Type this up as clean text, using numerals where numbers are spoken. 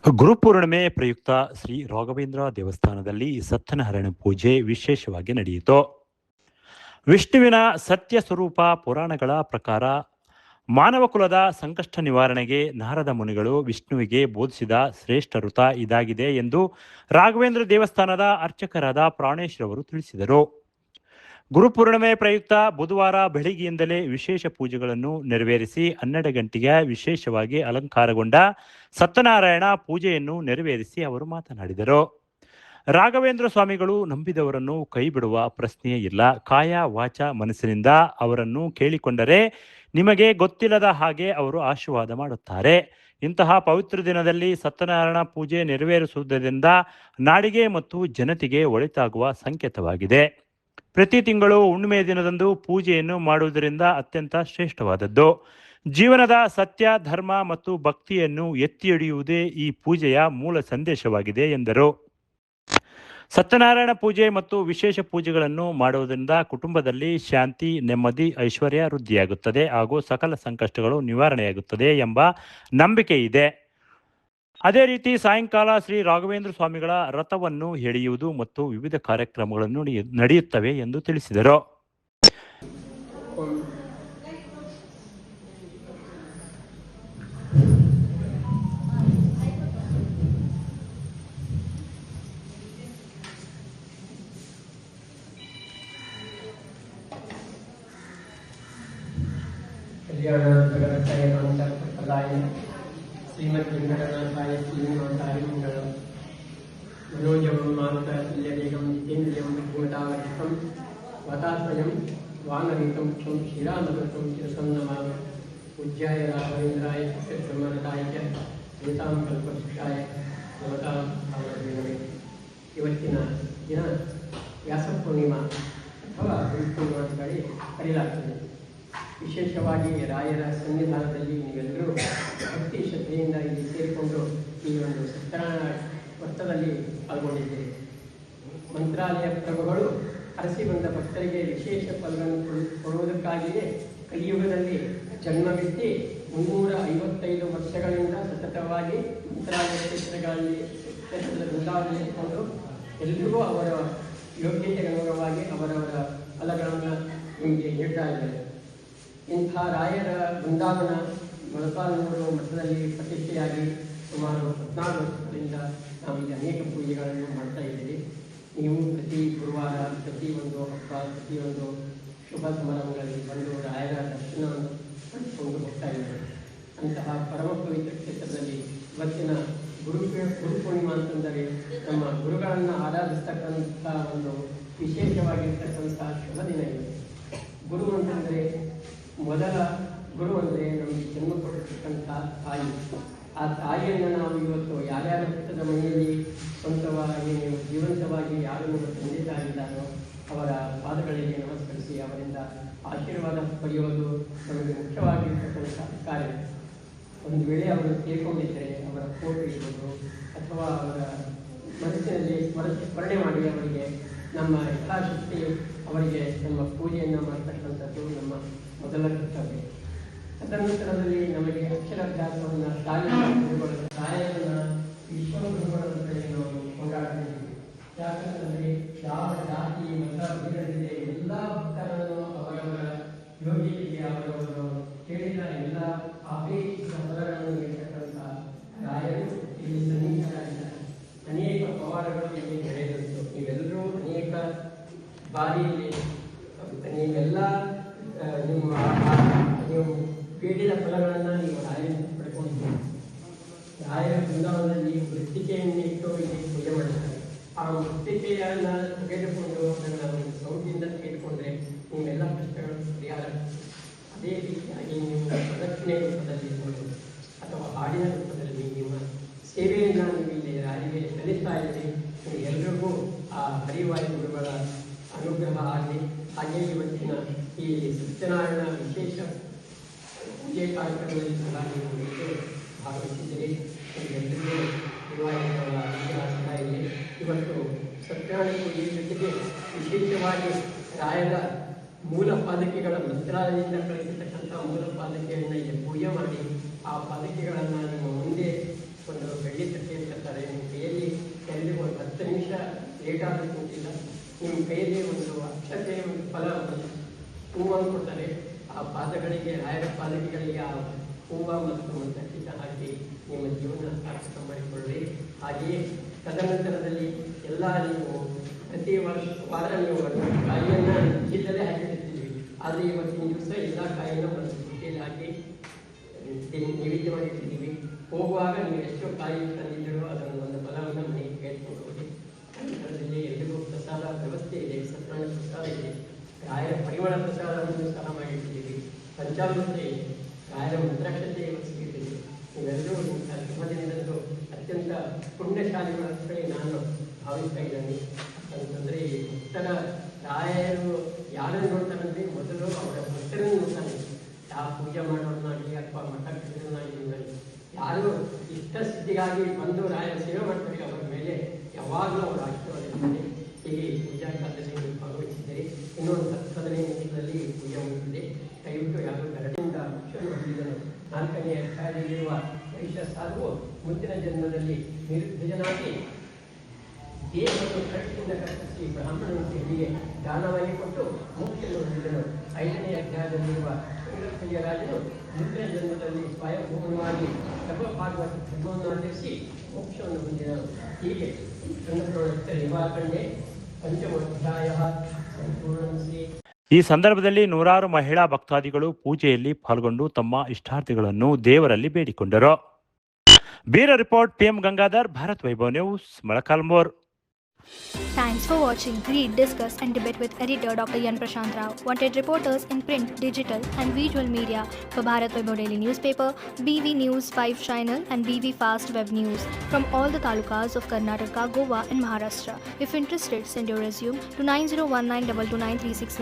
ಗುರುಪೂರ್ಣಿಮೆ ಪ್ರಯುಕ್ತ ಶ್ರೀ ರಾಘವೇಂದ್ರ ದೇವಸ್ಥಾನದಲ್ಲಿ ಸತ್ಯನಾರಾಯಣ ಪೂಜೆ ವಿಶೇಷವಾಗಿ ನಡೆಯಿತು. ವಿಷ್ಣುವಿನ ಸತ್ಯ ಸ್ವರೂಪ ಪುರಾಣಗಳ ಪ್ರಕಾರ ಮಾನವ ಕುಲದ ಸಂಕಷ್ಟ ನಿವಾರಣೆಗೆ ನಾರದ ಮುನಿಗಳು ವಿಷ್ಣುವಿಗೆ ಬೋಧಿಸಿದ ಶ್ರೇಷ್ಠ ವೃತ ಇದಾಗಿದೆ ಎಂದು ರಾಘವೇಂದ್ರ ದೇವಸ್ಥಾನದ ಅರ್ಚಕರಾದ ಪ್ರಾಣೇಶ್ ರವರು ತಿಳಿಸಿದರು. ಗುರುಪೂರ್ಣಿಮೆ ಪ್ರಯುಕ್ತ ಬುಧವಾರ ಬೆಳಗ್ಗೆಯಿಂದಲೇ ವಿಶೇಷ ಪೂಜೆಗಳನ್ನು ನೆರವೇರಿಸಿ 12 ಗಂಟೆಗೆ ವಿಶೇಷವಾಗಿ ಅಲಂಕಾರಗೊಂಡ ಸತ್ಯನಾರಾಯಣ ಪೂಜೆಯನ್ನು ನೆರವೇರಿಸಿ ಅವರು ಮಾತನಾಡಿದರು. ರಾಘವೇಂದ್ರ ಸ್ವಾಮಿಗಳು ನಂಬಿದವರನ್ನು ಕೈ ಬಿಡುವ ಪ್ರಶ್ನೆಯೇ ಇಲ್ಲ. ಕಾಯ ವಾಚ ಮನಸ್ಸಿನಿಂದ ಅವರನ್ನು ಕೇಳಿಕೊಂಡರೆ ನಿಮಗೆ ಗೊತ್ತಿಲ್ಲದ ಹಾಗೆ ಅವರು ಆಶೀರ್ವಾದ ಮಾಡುತ್ತಾರೆ. ಇಂತಹ ಪವಿತ್ರ ದಿನದಲ್ಲಿ ಸತ್ಯನಾರಾಯಣ ಪೂಜೆ ನೆರವೇರಿಸುವುದರಿಂದ ನಾಡಿಗೆ ಮತ್ತು ಜನತೆಗೆ ಒಳಿತಾಗುವ ಸಂಕೇತವಾಗಿದೆ. ಪ್ರತಿ ತಿಂಗಳು ಹುಣ್ಣಿಮೆಯ ದಿನದಂದು ಪೂಜೆಯನ್ನು ಮಾಡುವುದರಿಂದ ಅತ್ಯಂತ ಶ್ರೇಷ್ಠವಾದದ್ದು. ಜೀವನದ ಸತ್ಯ, ಧರ್ಮ ಮತ್ತು ಭಕ್ತಿಯನ್ನು ಎತ್ತಿ ಹಿಡಿಯುವುದೇ ಈ ಪೂಜೆಯ ಮೂಲ ಸಂದೇಶವಾಗಿದೆ ಎಂದರು. ಸತ್ಯನಾರಾಯಣ ಪೂಜೆ ಮತ್ತು ವಿಶೇಷ ಪೂಜೆಗಳನ್ನು ಮಾಡುವುದರಿಂದ ಕುಟುಂಬದಲ್ಲಿ ಶಾಂತಿ, ನೆಮ್ಮದಿ, ಐಶ್ವರ್ಯ ವೃದ್ಧಿಯಾಗುತ್ತದೆ ಹಾಗೂ ಸಕಲ ಸಂಕಷ್ಟಗಳು ನಿವಾರಣೆಯಾಗುತ್ತದೆ ಎಂಬ ನಂಬಿಕೆ ಇದೆ. ಅದೇ ರೀತಿ ಸಾಯಂಕಾಲ ಶ್ರೀ ರಾಘವೇಂದ್ರ ಸ್ವಾಮಿಗಳ ರಥವನ್ನು ಎಳೆಯುವುದು ಮತ್ತು ವಿವಿಧ ಕಾರ್ಯಕ್ರಮಗಳನ್ನು ನಡೆಯುತ್ತವೆ ಎಂದು ತಿಳಿಸಿದರು. ಶ್ರೀಮದ್ ವೆಂಕಟನಾಥಾಯ ಶ್ರೀನಿವಾಸಾಯ ಮಂಗಳಂ. ಮನೋಜವಂ ಮಾರುತತುಲ್ಯವೇಗಂ ಜಿತೇಂದ್ರಿಯಂ ಭೂಮತಾವರಿಷ್ಠಂ ವಾತಾತ್ಮಜಂ ವಾನರೀತಂ ಕ್ಷಂ ಶ್ರೀರಾಮಕೃತಂ ಶಿರಸಂ ನಮಾಮಿ. ಪೂಜ್ಯಾಯ ರಾಘವೇಂದ್ರಾಯ ಸತ್ಯಧರ್ಮರತಾಯ ಚ ವೇದಾಂ ಕಲ್ಪವೃಕ್ಷಾಯ ನಮತಾಂ ಭಾವವೇ. ಇವತ್ತಿನ ದಿನ ವ್ಯಾಸ ಪೂರ್ಣಿಮಾ ಅಥವಾ ಗುರುಪೂರ್ಣಿಮಾ ಅಂತ ಕರೆಯಲಾಗ್ತದೆ. ವಿಶೇಷವಾಗಿ ರಾಯರ ಸನ್ನಿಧಾನದಲ್ಲಿ ನೀವೆಲ್ಲರೂ ಭಕ್ತಿ ಶ್ರದ್ಧೆಯಿಂದ ಇಲ್ಲಿ ಸೇರಿಕೊಂಡು ಈ ಒಂದು ಸತ್ಯನಾರಾಯಣ ವ್ರತದಲ್ಲಿ ಪಾಲ್ಗೊಂಡಿದ್ದೀರಿ. ಮಂತ್ರಾಲಯ ಪ್ರಭುಗಳು ಹರಸಿ ಬಂದ ಭಕ್ತರಿಗೆ ವಿಶೇಷ ಫಲಗಳನ್ನು ಕೊಡುವುದಕ್ಕಾಗಿಯೇ ಕಲಿಯುಗದಲ್ಲಿ ಜನ್ಮವೆತ್ತಿ 355 ವರ್ಷಗಳಿಂದ ಸತತವಾಗಿ ಮಂತ್ರಾಲಯ ಕ್ಷೇತ್ರಗಳಲ್ಲಿ ಬೃಂದಾವನಲ್ಲಿಕೊಂಡು ಎಲ್ರಿಗೂ ಅವರ ಯೋಗ್ಯತೆಗೆ ಅನುಗುಣವಾಗಿ ಅವರವರ ಫಲಗಳನ್ನು ನಿಮಗೆ ನೀಡ್ತಾ ಇದ್ದಾರೆ. ಇಂಥ ರಾಯರ ಬೃಂದಾವನ ಮೊಳಕಾಲ್ಮೂರು ಮಠದಲ್ಲಿ ಪ್ರತಿಷ್ಠೆಯಾಗಿ ಸುಮಾರು 14 ವರ್ಷಗಳಿಂದ ನಾವೀಗ ಅನೇಕ ಪೂಜೆಗಳನ್ನು ಮಾಡ್ತಾ ಇದ್ದೀವಿ. ನೀವು ಪ್ರತಿ ಗುರುವಾರ, ಪ್ರತಿಯೊಂದು ಹಬ್ಬ, ಪ್ರತಿಯೊಂದು ಶುಭ ಸಮಾರಂಭಗಳಲ್ಲಿ ಬಂದು ರಾಯರ ದರ್ಶನವನ್ನು ಪಡೆದುಕೊಂಡು ಹೋಗ್ತಾ ಇದ್ದಾರೆ. ಅಂತಹ ಪರಮ ಪವಿತ್ರ ಕ್ಷೇತ್ರದಲ್ಲಿ ಇವತ್ತಿನ ಗುರುಪೂರ್ಣಿಮಾ ಅಂತಂದರೆ ನಮ್ಮ ಗುರುಗಳನ್ನು ಆರಾಧಿಸ್ತಕ್ಕಂಥ ಒಂದು ವಿಶೇಷವಾಗಿರ್ತಕ್ಕಂಥ ಶುಭ ದಿನ ಇದೆ. ಗುರು ಅಂತಂದರೆ ಮೊದಲ ಗುರು ಅಂದರೆ ನಮಗೆ ಜನ್ಮ ಕೊಟ್ಟಿರ್ತಕ್ಕಂಥ ತಾಯಿ. ಆ ತಾಯಿಯನ್ನು ನಾವು ಇವತ್ತು ಯಾರ್ಯಾರ ಹುಟ್ಟದ ಮನೆಯಲ್ಲಿ ಸ್ವಂತವಾಗಿ ಜೀವಂತವಾಗಿ ಯಾರು ನಮ್ಮ ತಂದೆ ತಾಯಿದ್ದಾರೋ ಅವರ ಪಾದಗಳಿಗೆ ನಮಸ್ಕರಿಸಿ ಅವರಿಂದ ಆಶೀರ್ವಾದ ಪಡೆಯುವುದು ನಮಗೆ ಮುಖ್ಯವಾಗಿರ್ತಕ್ಕಂಥ ಕಾರ್ಯ. ಒಂದು ವೇಳೆ ಅವರು ತೀರ್ಕೊಂಡಿದ್ದರೆ ಅವರ ಫೋಟೋ ಇರ್ಬೋದು ಅಥವಾ ಅವರ ಮನಸ್ಸಿನಲ್ಲಿ ಸ್ಮರಣೆ ಮಾಡಿ ಅವರಿಗೆ ನಮ್ಮ ಯಥಾಶಕ್ತಿ ಅವರಿಗೆ ನಮ್ಮ ಪೂಜೆಯನ್ನು ಮಾಡತಕ್ಕಂಥದ್ದು ನಮ್ಮ ಮೊದಲ ಕರ್ತವ್ಯ. ತದನಂತರದಲ್ಲಿ ನಮಗೆ ಅಕ್ಷರಾಭ್ಯಾಸವನ್ನು ರಾಯರನ್ನ ವಿಶ್ವಗುರುಗಳಂತೇಳಿ ನಾವು ಕೊಂಡಾಡ್ತಿದ್ದೀವಿ. ಯಾಕಂತಂದರೆ ಯಾವ ಜಾತಿ ಮತ ಭೇದವಿದೆ ಎಲ್ಲ ಭಕ್ತರನ್ನು ಅವರವರ ಯೋಗ್ಯತೆಗೆ ಅವರವರು ಕೇಳಿದ ಎಲ್ಲ ಅಪೇಕ್ಷಿತ ಫಲಗಳನ್ನು ನೀಡತಕ್ಕಂಥ ರಾಯರು ಇಲ್ಲಿ ಸನ್ನಿಹಿತರಾಗಿದ್ದಾರೆ. ಅನೇಕ ಪವಾಡಗಳು ಇಲ್ಲಿ ನಡೆಯುವುದು. ನೀವೆಲ್ಲರೂ ಅನೇಕ ಬಾರಿಯಲ್ಲಿ ನೀವೆಲ್ಲ ನೀವು ಬೇಡಿದ ಫಲಗಳನ್ನು ನೀವು ರಾಯರಿಂದ ಪಡ್ಕೊಂಡಿದ್ದೀರಿ. ರಾಯರ ಬೃಂದಾವನದಲ್ಲಿ ಮೃತ್ತಿಕೆಯನ್ನು ಇಟ್ಟು ಇಲ್ಲಿ ಪೂಜೆ ಮಾಡ್ತಾರೆ. ಆ ಮೃತ್ತಿಕೆಯನ್ನು ತೆಗೆದುಕೊಂಡು ಅದನ್ನು ಒಂದು ಸೌಟಿಯಿಂದ ತೆಗೆದುಕೊಂಡ್ರೆ ನೀವೆಲ್ಲ ಕಷ್ಟಗಳು ಪರಿಹಾರ. ಅದೇ ರೀತಿಯಾಗಿ ನೀವು ಪ್ರದಕ್ಷಿಣೆ ರೂಪದಲ್ಲಿ ಅಥವಾ ಹಾಡಿನ ರೂಪದಲ್ಲಿ ನಿಮ್ಮ ಸೇವೆಯನ್ನು ನೀವು ಇಲ್ಲಿ ರಾಯರಿಗೆ ಸಲ್ಲಿಸ್ತಾ ಇದ್ದೀರಿ. ಎಲ್ರಿಗೂ ಆ ಹರಿವಾಯು ಗುರುಗಳ ಅನುಗ್ರಹ ಆಗಲಿ. ಹಾಗೆ ಇವತ್ತಿನ ಈ ಸತ್ಯನಾರಾಯಣ ವಿಶೇಷ ಪೂಜೆ ಕಾರ್ಯಕ್ರಮದಲ್ಲಿ ಸಹ ನೀವು ಭಾಗವಹಿಸಿದ್ದೀರಿ. ಎಲ್ಲರಿಗೂ ಹರಿವಾಯುಗಳ ಅನುಗ್ರಹ ಇಲ್ಲಿ. ಇವತ್ತು ಸತ್ಯನಾರಾಯಣ ಪೂಜೆ ಜೊತೆಗೆ ವಿಶೇಷವಾಗಿ ರಾಯರ ಮೂಲ ಪಾದಕೆಗಳ ಮಂತ್ರಾಲಯದಿಂದ ಕಳಿಸಿರ್ತಕ್ಕಂಥ ಮೂಲ ಪಾದಕೆಯನ್ನು ಇಲ್ಲಿ ಪೂಜೆ ಮಾಡಿ ಆ ಪಾದಕೆಗಳನ್ನು ನಿಮ್ಮ ಮುಂದೆ ಒಂದು ಬೆಳ್ಳಿ ತಟ್ಟೆ ಪಾದಗಳಿಗೆ ರಾಯರ ಪಾದಗಳಿಗೆ ಆ ಹೂವು ಮತ್ತು ಮಂತ್ರಚಿತ ಹಾಕಿ ನಿಮ್ಮ ಜೀವನ ಸಾರ್ಥಕ ಮಾಡಿಕೊಳ್ಳಿ. ಹಾಗೆಯೇ ತದನಂತರದಲ್ಲಿ ಎಲ್ಲ ನೀವು ಪ್ರತಿ ವಾರ ನೀವು ಕಾಯಿಯನ್ನು ಚೀಲದಲ್ಲೇ ಹಾಕಿರ್ತೀವಿ. ಆದರೆ ಇವತ್ತಿನ ದಿವಸ ಎಲ್ಲ ಕಾಯಿಯನ್ನು ಒಂದು ಬುಟ್ಟಿಯಲ್ಲಿ ಹಾಕಿ ನೈವೇದ್ಯ ಮಾಡಿರ್ತೀವಿ. ಹೋಗುವಾಗ ನೀವು ಎಷ್ಟೋ ಕಾಯಿ ತಂದಿದ್ದೀರೋ ಅದನ್ನು ಒಂದು ಫಲವನ್ನು ಮನೆಗೆ ಕೇಳ್ಕೊಂಡು ಹೋಗಿ. ನಂತರದಲ್ಲಿ ಎಲ್ರಿಗೂ ಪ್ರಸಾದ ವ್ಯವಸ್ಥೆ ಇದೆ, ಸತ್ಯನಾರಾಯಣ ಪ್ರಸಾದ ಇದೆ, ರಾಯರ ಪರಿಮಳ ಪ್ರಸಾದವನ್ನು ಸಹ ಮಾಡಿರ್ತೀವಿ, ಪಂಚಾಮೃತ ಇದೆ, ರಾಯರ ಮಂತ್ರಾಕ್ಷತೆ ಸಿಗುತ್ತಿದೆ. ಇವೆಲ್ಲರೂ ಶುಭ ದಿನದಂದು ಅತ್ಯಂತ ಪುಣ್ಯಶಾಲಿಗಳಂತೆ ನಾನು ಭಾವಿಸ್ತಾ ಇದ್ದೇನೆ. ಅಂತಂದರೆ ಭಕ್ತರ ರಾಯರು ಯಾರನ್ನು ನೋಡ್ತಾರಂದ್ರೆ ಮೊದಲು ಅವರ ಭಕ್ತರನ್ನು ನೋಡ್ತಾನೆ. ಯಾವ ಪೂಜೆ ಮಾಡೋರನ್ನಾಗಲಿ ಅಥವಾ ಮಠ ಕಟ್ಟಿರೋನಾಗಲಿ ಯಾರು ಇಷ್ಟ ಸಿದ್ಧಿಗಾಗಿ ಬಂದು ರಾಯರ ಸೇವೆ ಮಾಡ್ತಾರೆ ಅವರ ಮೇಲೆ ಯಾವಾಗಲೂ ಅವರು ಆಶೀರ್ವಾದ ಇರ್ತಾರೆ. ಹೀಗೆ ಪೂಜಾ ಕಾಲದಲ್ಲಿ ಭಾಗವಹಿಸಿದರೆ ಇನ್ನೊಂದು 10-15 ನಿಮಿಷಗಳಲ್ಲಿ ಪೂಜೆ ಮುಗಿದಿದೆ. ದಯವಿಟ್ಟು ಯಾರು ಗರಡಿಯಿಂದ ಹೊಂದಿದನು. 4ನೇ ಅಧ್ಯಾಯದಲ್ಲಿರುವ ವೈಶ್ಯ ಸಾಧುವು ಮುಂದಿನ ಜನ್ಮದಲ್ಲಿ ನಿರ್ಭಜನಾಗಿ ದೇಹವನ್ನು ಕಟ್ಟಿಯಿಂದ ಕಟ್ಟಿಸಿ ಬ್ರಾಹ್ಮಣನ ದೇವಿಗೆ ದಾನವಾಗಿ ಕೊಟ್ಟು ಮುಕ್ತಿಯನ್ನು ಹೊಂದಿದನು. 5ನೇ ಅಧ್ಯಾಯದಲ್ಲಿರುವ ರಾಜನು ಮುಂದಿನ ಜನ್ಮದಲ್ಲಿ ಸ್ವಯಂಭೂಮವಾಗಿ ಭಾಗವತ ಧರ್ಮವನ್ನು ಆಚರಿಸಿ ಮೋಕ್ಷವನ್ನು ಹೊಂದಿದನು. ಹೀಗೆ ನಿವಾರಣೆ ಪಂಚಮೋಧ್ಯಾಯ ಸಂಪೂರ್ಣಸಿ. ಈ ಸಂದರ್ಭದಲ್ಲಿ ನೂರಾರು ಮಹಿಳಾ ಭಕ್ತಾದಿಗಳು ಪೂಜೆಯಲ್ಲಿ ಪಾಲ್ಗೊಂಡು ತಮ್ಮ ಇಷ್ಟಾರ್ಥಿಗಳನ್ನು ದೇವರಲ್ಲಿ ಬೇಡಿಕೊಂಡರು. Bureau report PM Gangadhar, Bharat Vaibhav news, Molakalmuru. Thanks for watching. Read, discuss and debate with editor Dr. Yan Prashant Rao. Wanted reporters in print, digital and visual media for Bharat Vaibhav Daily Newspaper, BV News 5 Channel and BV Fast Web News from all the talukas of Karnataka, Goa and Maharashtra. If interested, send your resume to 9019229369.